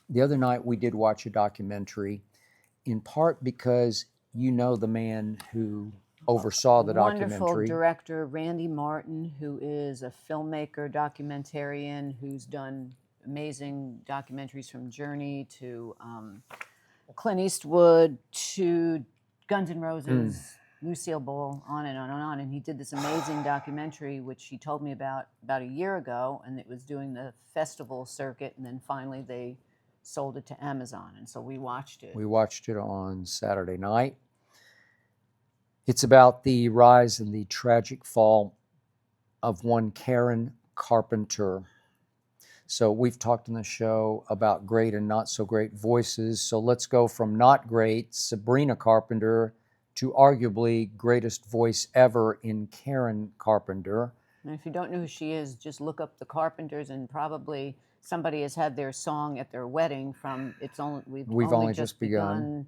The other night we did watch a documentary, in part because you know the man who oversaw the Wonderful documentary. director Randy Martin, who is a filmmaker, documentarian, who's done amazing documentaries from Journey to Clint Eastwood to Guns N' Roses, Lucille Ball, on and on and on. And he did this amazing documentary, which he told me about a year ago, and it was doing the festival circuit, and then finally they sold it to Amazon, and so we watched it. We watched it on Saturday night. It's about the rise and the tragic fall of one Karen Carpenter. So we've talked in the show about great and not so great voices. So let's go from not great Sabrina Carpenter to arguably greatest voice ever in Karen Carpenter. And if you don't know who she is, just look up the Carpenters, and probably somebody has had their song at their wedding from We've only just begun.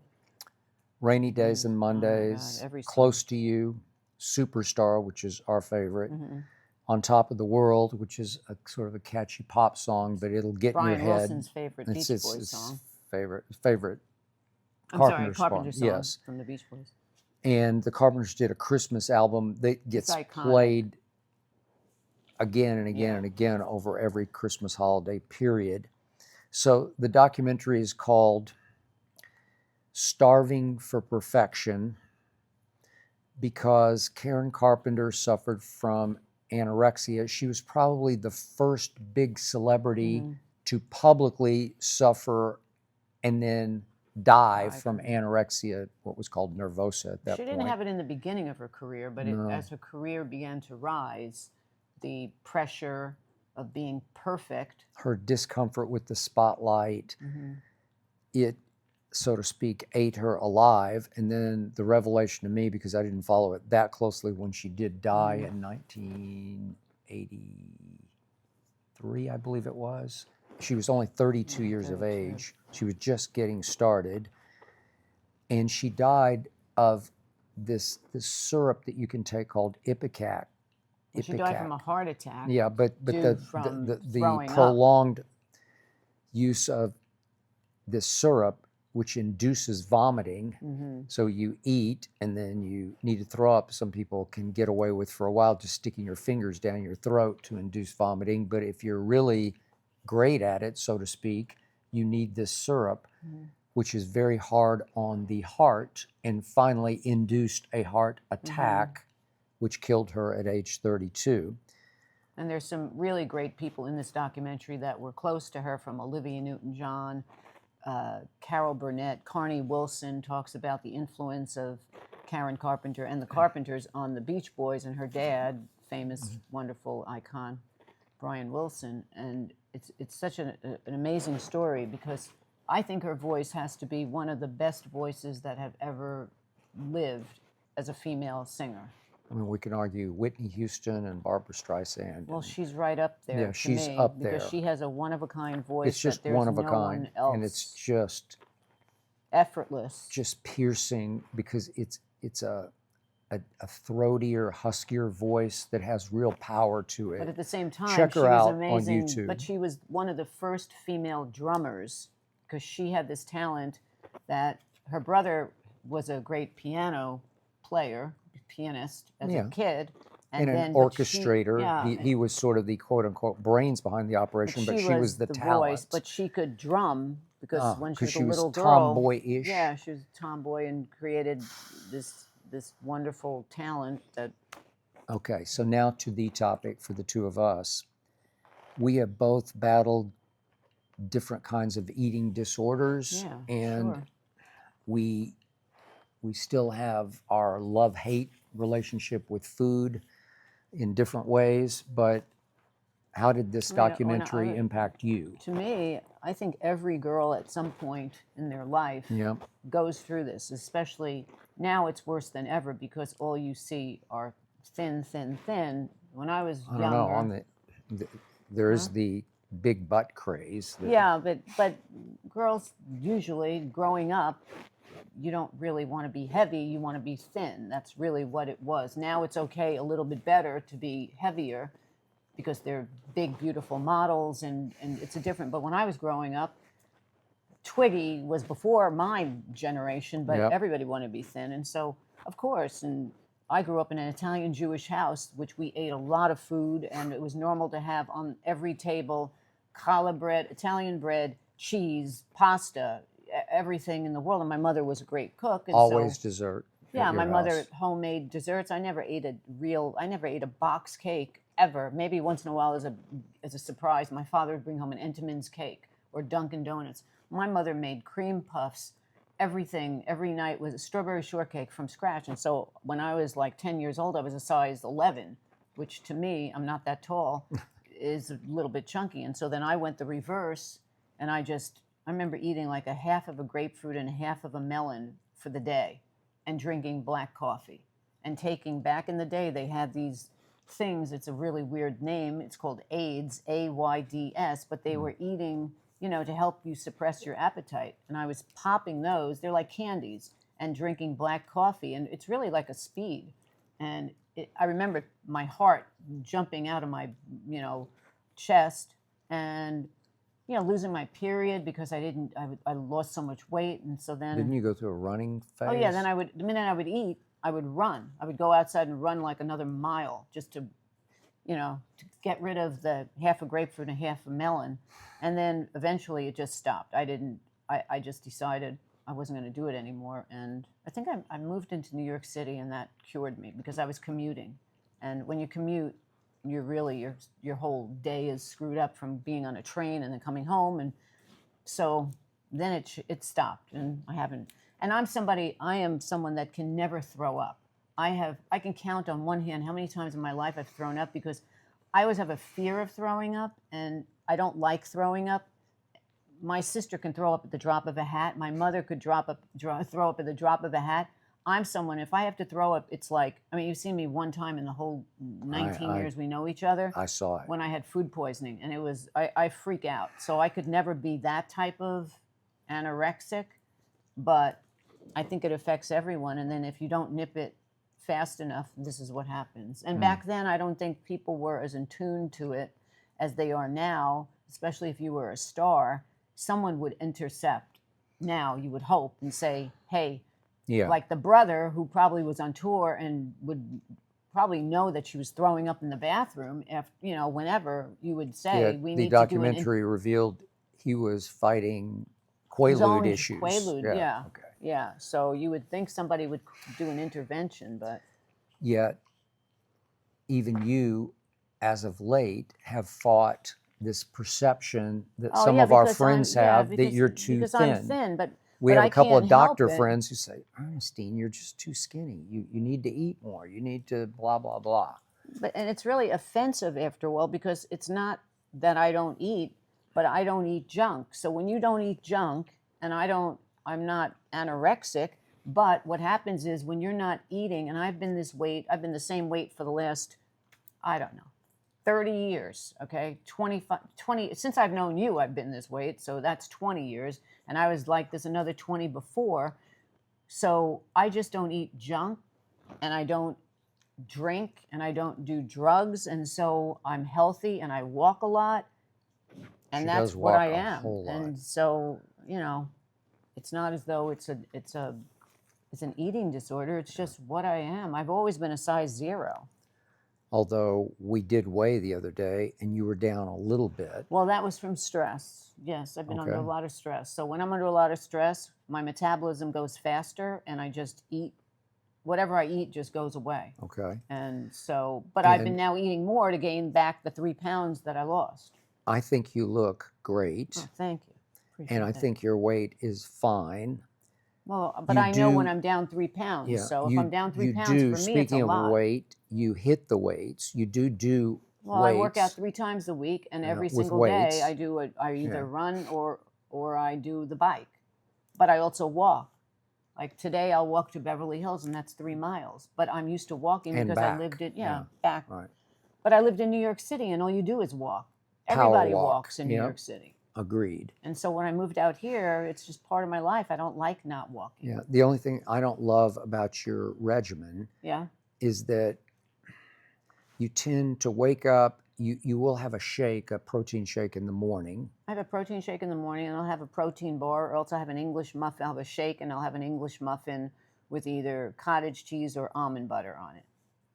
Rainy Days and Mondays, every song. Close to You, Superstar, which is our favorite, On Top of the World, which is a sort of a catchy pop song, but it'll get in your head. Brian Wilson's favorite Beach Boys song. Favorite Carpenter song, yes, from the Beach Boys. And the Carpenters did a Christmas album that gets played again and again and again over every Christmas holiday period. So the documentary is called Starving for Perfection, because Karen Carpenter suffered from anorexia. She was probably the first big celebrity to publicly suffer and then die from anorexia, what was called nervosa at that point. She didn't have it in the beginning of her career, but as her career began to rise, the pressure of being perfect, her discomfort with the spotlight, it, so to speak, ate her alive. And then the revelation to me, because I didn't follow it that closely, when she did die in 1983, I believe it was. She was only 32 years of age. She was just getting started. And she died of this syrup that you can take called Ipecac. She died from a heart attack. Yeah, but the throwing prolonged use of this syrup, which induces vomiting. So you eat and then you need to throw up. Some people can get away with for a while just sticking your fingers down your throat to induce vomiting. But if you're really great at it, so to speak, you need this syrup, which is very hard on the heart, and finally induced a heart attack, which killed her at age 32. And there's some really great people in this documentary that were close to her, from Olivia Newton-John, Carol Burnett. Carney Wilson talks about the influence of Karen Carpenter and the Carpenters on the Beach Boys and her dad, famous, wonderful icon, Brian Wilson. And it's such an amazing story, because I think her voice has to be one of the best voices that have ever lived as a female singer. I mean, we can argue Whitney Houston and Barbra Streisand. Well, she's right up there. Yeah, she's up there. Because she has a one-of-a-kind voice. It's just that there's one of a no kind. one else. And it's just effortless. Just piercing, because it's a throatier, huskier voice that has real power to it. But at the same time, check she her was out amazing. on YouTube. But she was one of the first female drummers, because she had this talent that her brother was a great piano player, pianist as a kid. And an orchestrator. He was sort of the quote-unquote brains behind the operation, but she was the talent. Voice, but she could drum, because when she was a little girl, tomboy-ish. Yeah, she was a tomboy and created this wonderful talent that. Okay, so now to the topic for the two of us. We have both battled different kinds of eating disorders, and we still have our love-hate relationship with food in different ways. But how did this documentary impact you? To me, I think every girl at some point in their life goes through this, especially now. It's worse than ever, because all you see are thin, thin, thin. When I was younger... I don't know, there is the big butt craze. Yeah, but girls usually, growing up, you don't really want to be heavy, you want to be thin. That's really what it was. Now it's okay, a little bit better to be heavier, because they're big, beautiful models, and it's a different. But when I was growing up, Twiggy was before my generation, but Yep. everybody wanted to be thin. And so, of course, and I grew up in an Italian Jewish house, which we ate a lot of food, and it was normal to have on every table challah bread, Italian bread, cheese, pasta, everything in the world. And my mother was a great cook. And Always so, dessert. yeah, at my your mother house. homemade desserts. I never ate a box cake ever. Maybe once in a while as a surprise. My father would bring home an Entenmann's cake or Dunkin' Donuts. My mother made cream puffs. Everything every night was a strawberry shortcake from scratch. And so when I was like 10 years old, I was a size 11, which to me, I'm not that tall, is a little bit chunky. And so then I went the reverse, and I remember eating like a half of a grapefruit and a half of a melon for the day, and drinking black coffee, and taking, back in the day, they had these things, it's a really weird name, it's called AIDS, AIDS, but they were eating, to help you suppress your appetite. And I was popping those, they're like candies, and drinking black coffee, and it's really like a speed. And I remember my heart jumping out of my, chest, and losing my period because I lost so much weight. And so then, Didn't you go through a running phase? oh yeah, then the minute I would eat, I would run. I would go outside and run like another mile just to get rid of the half a grapefruit and half a melon. And then eventually it just stopped. I just decided I wasn't going to do it anymore. And I think I moved into New York City, and that cured me because I was commuting. And when you commute, you're really, your whole day is screwed up from being on a train and then coming home. And so then it stopped, and I haven't. And I am someone that can never throw up. I can count on one hand how many times in my life I've thrown up, because I always have a fear of throwing up, and I don't like throwing up. My sister can throw up at the drop of a hat. My mother could throw up at the drop of a hat. I'm someone, if I have to throw up, it's like, you've seen me one time in the whole 19 years we know each other. I saw it. When I had food poisoning, and I freak out. So I could never be that type of anorexic, but I think it affects everyone. And then if you don't nip it fast enough, this is what happens. And back then, I don't think people were as in tune to it as they are now, especially if you were a star. Someone would intercept. Now, you would hope and say, hey, like the brother who probably was on tour and would probably know that she was throwing up in the bathroom, whenever you would say, we need to do the documentary revealed he was fighting Quaalude issues. Quaalude, yeah. Okay. Yeah, so you would think somebody would do an intervention, but... Yet, even you, as of late, have fought this perception that some of our friends have that you're too because thin. I'm thin, but we have I a couple of can't help doctor it. friends who say, Ernestine, you're just too skinny. You need to eat more. You need to blah, blah, blah. And it's really offensive after a while, because it's not that I don't eat, but I don't eat junk. So when you don't eat junk, and I'm not anorexic, but what happens is when you're not eating, and I've been the same weight for the last, 30 years, okay? 20, since I've known you, I've been this weight, so that's 20 years, and I was like this another 20 before. So I just don't eat junk, and I don't drink, and I don't do drugs, and so I'm healthy, and I walk a lot, and that's what I am. And so, it's not as though it's an eating disorder. It's just what I am. I've always been a size 0. Although we did weigh the other day, and you were down a little bit. Well, that was from stress. Yes, I've been under a lot of stress. So when I'm under a lot of stress, my metabolism goes faster, and I just eat. Whatever I eat just goes away. Okay. And so, but I've been now eating more to gain back the 3 pounds that I lost. I think you look great. Oh, thank you. Appreciate that. Think your weight is fine. Well, but I know when I'm down 3 pounds. Yeah, so if I'm down 3 pounds, for me, it's a lot. Speaking of weight, you hit the weights. You do well, weights. I work out 3 times a week, and every single day I either run or I do the bike. But I also walk. Like today, I'll walk to Beverly Hills, and that's 3 miles. But I'm used to walking because I lived in back. Right. But I lived in New York City, and all you do is walk. Everybody walks in New York City. Agreed. And so when I moved out here, it's just part of my life. I don't like not walking. Yeah. The only thing I don't love about your regimen is that you tend to wake up, you will have a shake, a protein shake in the morning. I have a protein shake in the morning, and I'll have a protein bar, or else I have an English muffin. I'll have a shake, and I'll have an English muffin with either cottage cheese or almond butter on it.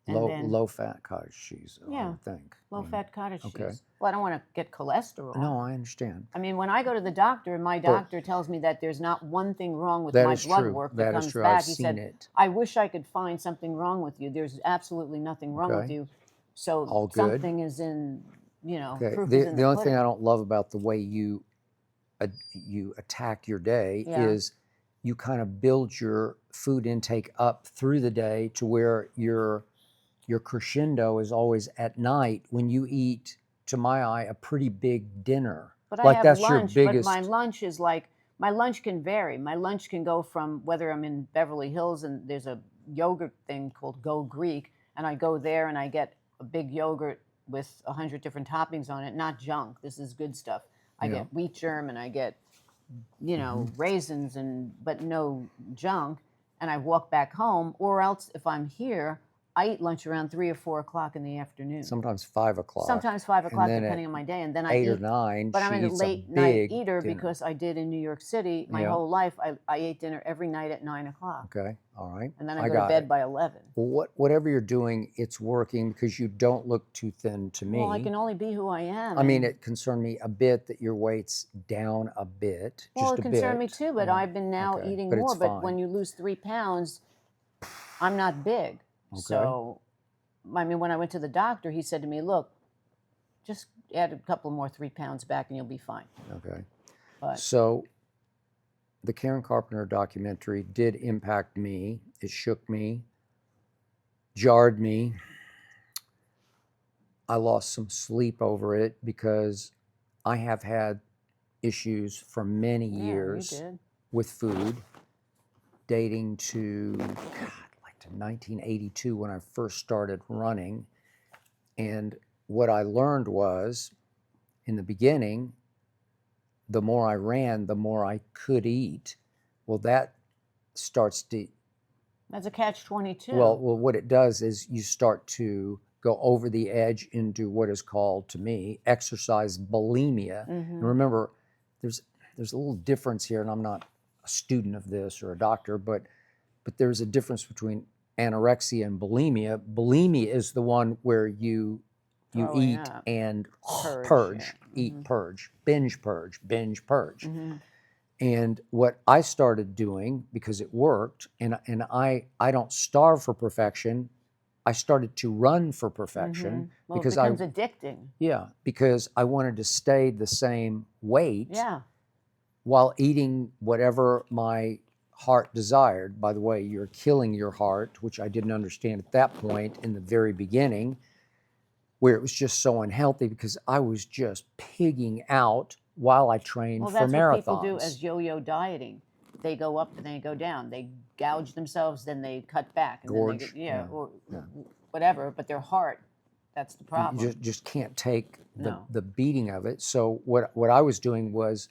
And then Low-fat cottage cheese, I yeah, would think. low-fat cottage Okay. cheese. Well, I don't want to get cholesterol. No, I understand. I mean, when I go to the doctor, my doctor tells me that there's not one thing wrong with my blood work that comes back. I've He seen said, it. I wish I could find something wrong with you. There's absolutely nothing wrong with Okay. you. So All good. something is in, Okay. proof is in The the only thing pudding. I don't love about the way you attack your day Yeah. is you kind of build your food intake up through the day to where your crescendo is always at night when you eat, to my eye, a pretty big dinner. But I Like have that's your lunch, but biggest. my lunch is like, my lunch can vary. My lunch can go from whether I'm in Beverly Hills and there's a yogurt thing called Go Greek, and I go there and I get a big yogurt with 100 different toppings on it, not junk. This is good stuff. I Yeah. get wheat germ and I get, raisins but no junk, and I walk back home. Or else if I'm here, I eat lunch around 3 or 4 o'clock in the afternoon. Sometimes 5 o'clock. Sometimes 5 o'clock, then depending at on my day, and then I 8 or eat. 9, But I'm she a eats a late night big eater dinner. because I did in New York City my Yeah. whole life. I ate dinner every night at 9 o'clock, Okay, all right. and then I go to got bed it. by 11. Well, whatever you're doing, it's working because you don't look too thin to me. Well, I can only be who I am. I mean, and- it concerned me a bit that your weight's down a bit. well, just it a concerned me bit. too, but I've been now okay, eating but more. it's But fine. when you lose 3 pounds, I'm not big. Okay. So, I mean, when I went to the doctor, he said to me, "Look, just add a couple more 3 pounds back, and you'll be fine." Okay. But So the Karen Carpenter documentary did impact me. It shook me, jarred me. I lost some sleep over it because I have had issues for many years you did. with food, dating to, like to 1982 when I first started running. And what I learned was, in the beginning, the more I ran, the more I could eat. Well, that starts to, That's a catch-22. well, what it does is you start to go over the edge into what is called, to me, exercise bulimia. And remember, there's a little difference here, and I'm not a student of this or a doctor, but there's a difference between anorexia and bulimia. Bulimia is the one where you Throwing eat up. and Purge, yeah. eat, purge, binge purge. And what I started doing, because it worked, and I don't starve for perfection, I started to run for perfection Well, because it becomes addicting. because I wanted to stay the same weight Yeah. while eating whatever my heart desired. By the way, you're killing your heart, which I didn't understand at that point in the very beginning, where it was just so unhealthy because I was just pigging out while I trained Well, for that's marathons. what people do as yo-yo dieting. They go up and they go down. They gouge themselves, then they cut back, and Gorge, then they or whatever. But their heart, that's the problem. You just can't take No. the beating of it. So what I was doing was,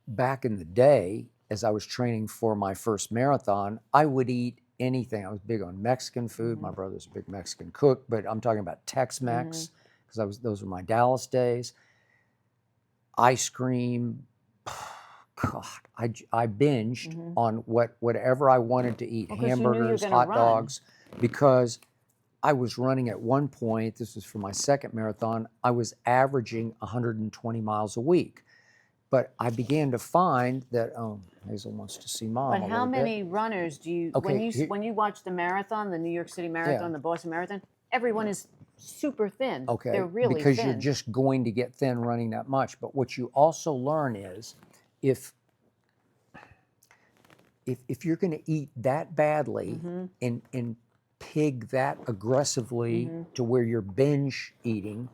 back in the day, as I was training for my first marathon, I would eat anything. I was big on Mexican food. My brother's a big Mexican cook, but I'm talking about Tex-Mex because those were my Dallas days. Ice cream. God, I binged on whatever I wanted to eat, 'cause you knew you were hamburgers, gonna hot run. dogs, because I was running at one point, this was for my second marathon, I was averaging 120 miles a week. But I began to find that, Hazel wants to see Mom But a how little bit. many runners do you Okay, when you watch the marathon, the New York City Marathon, the Boston Marathon? Everyone is super thin. Okay, They're really because thin. you're just going to get thin running that much. But what you also learn is, if you're going to eat that badly and pig that aggressively to where you're binge eating,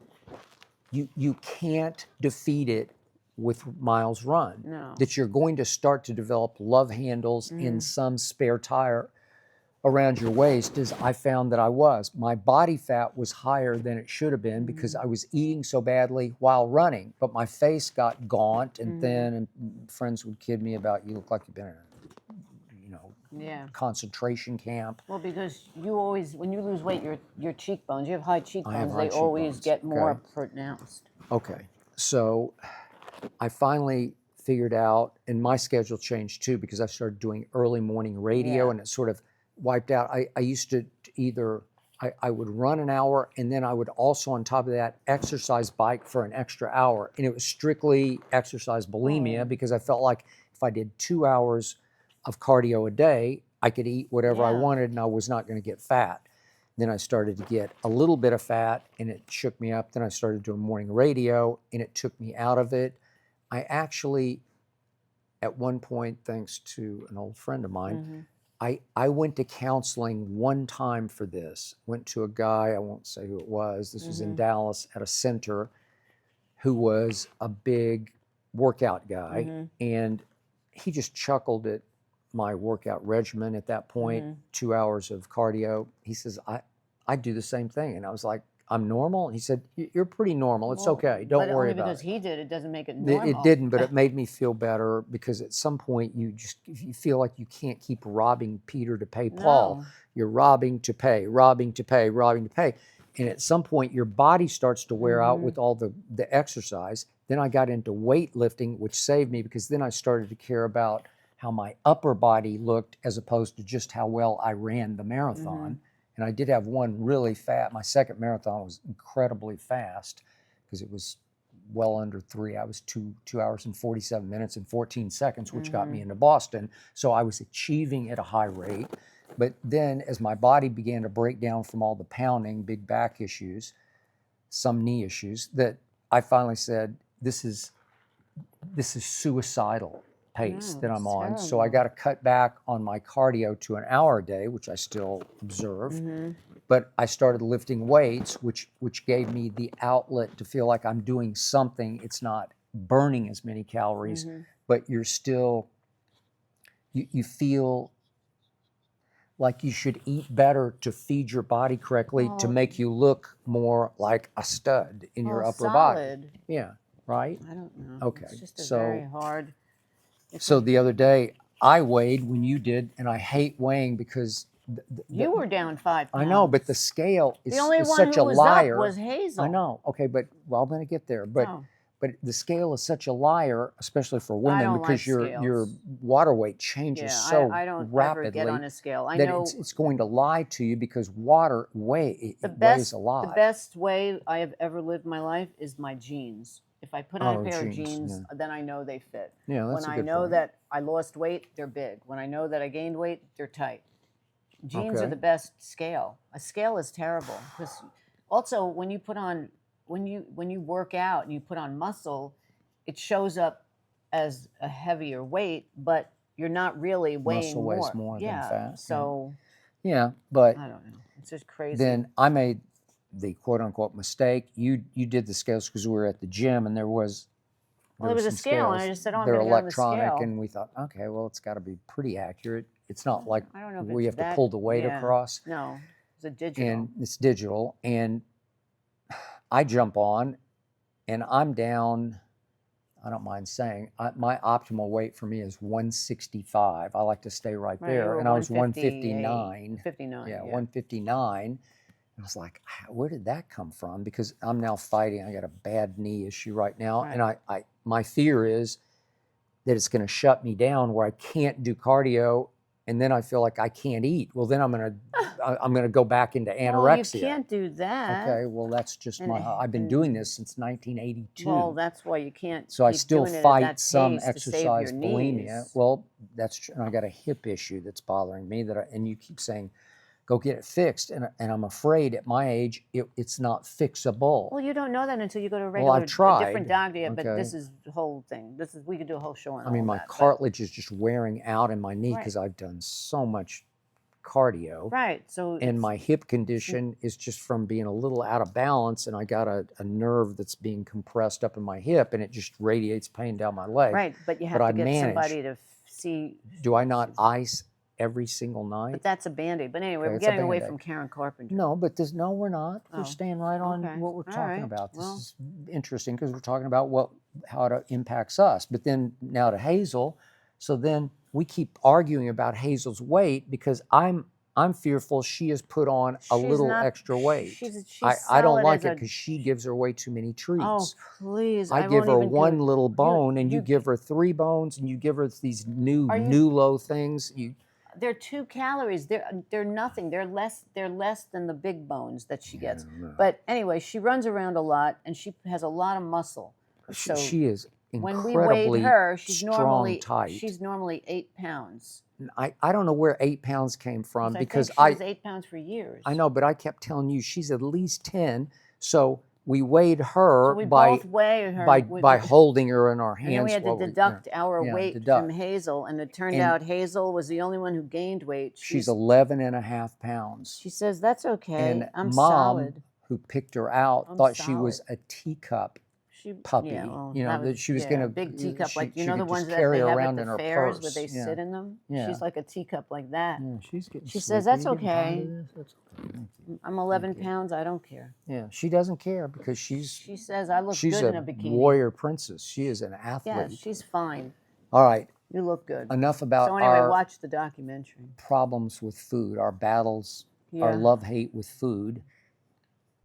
you can't defeat it with miles run. No. That you're going to start to develop love handles in some spare tire around your waist, as I found that I was. My body fat was higher than it should have been because I was eating so badly while running, but my face got gaunt and thin, and friends would kid me about, you look like you've been in Yeah. concentration camp. Well, because you always, when you lose weight, your cheekbones, you have high cheekbones, high they always cheekbones, get more okay. pronounced. Okay, so I finally figured out, and my schedule changed too because I started doing early morning radio, Yeah. and it sort of wiped out. I used to either, I would run an hour, and then I would also on top of that exercise bike for an extra hour, and it was strictly exercise bulimia because I felt like if I did 2 hours of cardio a day, I could eat whatever I Yeah. wanted and I was not going to get fat. Then I started to get a little bit of fat and it shook me up. Then I started doing morning radio and it took me out of it. I actually, at one point, thanks to an old friend of mine, I went to counseling one time for this. Went to a guy, I won't say who it was, this was in Dallas at a center, who was a big workout guy. And he just chuckled at my workout regimen at that point, 2 hours of cardio. He says, I do the same thing. And I was like, I'm normal? And he said, you're pretty normal. It's okay. Don't But worry only about because it. he did it doesn't make it It normal. didn't, but it made me feel better because at some point you feel like you can't keep robbing Peter to pay Paul. No. You're robbing to pay, robbing to pay, robbing to pay. And at some point your body starts to wear out with all the exercise. Then I got into weightlifting, which saved me because then I started to care about how my upper body looked as opposed to just how well I ran the marathon. And I did have one really fast. My second marathon was incredibly fast because it was well under 3. I was 2 hours and 47 minutes and 14 seconds, which got me into Boston. So I was achieving at a high rate. But then as my body began to break down from all the pounding, big back issues, some knee issues, that I finally said, this is suicidal pace that I'm on. So I got to cut back on my cardio to an hour a day, which I still observe. But I started lifting weights, which gave me the outlet to feel like I'm doing something. It's not burning as many calories, but you're still, you feel like you should eat better to feed your body correctly to make you look more like a stud in your upper body. Yeah, right? I don't know. Okay, It's just so very hard. so the other day I weighed when you did, and I hate weighing because You were down 5 pounds. I know, but the scale is, The only is one such who a was liar. up was Hazel. I know. Okay, but well, I'm going to get there. But Oh. but the scale is such a liar, especially for women, don't because like your scales. water weight changes Yeah, so I don't rapidly ever get on a scale. I that know it's going to lie to you because water weighs a lot. The best way I have ever lived my life is my jeans. If I put on a pair of jeans, then I know they fit. Yeah, that's when a I good know point. that I lost weight, they're big. When I know that I gained weight, they're tight. Jeans are Okay. the best scale. A scale is terrible because also when you work out and you put on muscle, it shows up as a heavier weight, but you're not really weighing Muscle weighs more than fat. So Yeah, but I don't know. It's just crazy. then I made the quote unquote mistake. You did the scales because we were at the gym and there was was a some scale, and I scales. just said, "Oh, I'm They're going to get on the electronic, scale." and we thought, okay, well, it's got to be pretty accurate. It's not like I don't know if we it's have to pull the weight across. No, it's a digital. And it's digital. And I jump on, and I'm down. I don't mind saying my optimal weight for me is 165. I like to stay right there, and I was 159. 59. Yeah, 159. I was like, where did that come from? Because I'm now fighting. I got a bad knee issue right now. Right. And I my fear is that it's going to shut me down where I can't do cardio. And then I feel like I can't eat. Well, then I'm going to go back into anorexia. Well, you can't do that. Okay, well, that's just I've been doing this since 1982. Well, that's why you can't. So I still doing it at fight that some pace to save exercise your bulimia. knees. Well, that's true. And I got a hip issue that's bothering me and you keep saying, go get it fixed. And I'm afraid at my age, it's not fixable. Well, you don't know that until you go to a I've tried. different doctor. Yeah, but Okay. this is the whole thing. We could do a whole show on I mean, all my that, cartilage is just wearing out in my knee Right. because I've done so much cardio. Right. So And my hip condition is just from being a little out of balance, and I got a nerve that's being compressed up in my hip, and it just radiates pain down my leg. right, but you have But I to get manage. somebody to see. Do I not ice every single night? But that's a Band-Aid. But anyway, Okay, we're it's a getting away Band-Aid. from Karen Carpenter. No, but no, we're not. Oh, We're staying right on okay. what we're All talking right. about. This Well. is interesting because we're talking about how it impacts us. But then now to Hazel, so then we keep arguing about Hazel's weight because I'm fearful she has put on a She's little not. extra weight. She's I don't solid like as it a. because she gives her way too many treats. Oh please! I I give won't her even one little bone, and you you give her 3 bones, and you give her these Are you? new low things. They're 2 calories. They're nothing. They're less than the big bones that she gets. But anyway, she runs around a lot and she has a lot of muscle. So she is when we weighed incredibly her, she's strong, tight. 8 pounds. I don't know where 8 pounds came from because I think she was 8 pounds for years. I know, but I kept telling you she's at least 10. So we weighed her So we both weighed her by holding her in our hands. And then we had to deduct our weight from Hazel, and it turned out Hazel was the only one who gained weight. She's 11.5 pounds. She says, that's okay. And I'm Mom, solid. who picked her out, thought she was a teacup puppy. Yeah, well, that she was going to big teacup, like she the could ones just that carry they have around at in the her fairs purse. where they sit in them. Yeah. She's like a teacup like that. Yeah, she's getting She sleepy. says, that's You getting tired okay. of this? That's okay. I'm 11 pounds. I don't care. Yeah, she doesn't care because She says, I look good in a bikini. Warrior princess. She is an athlete. Yeah, she's fine. All right. You look good. Enough about so anyway, our watch the documentary. problems with food, our battles, our love-hate with food.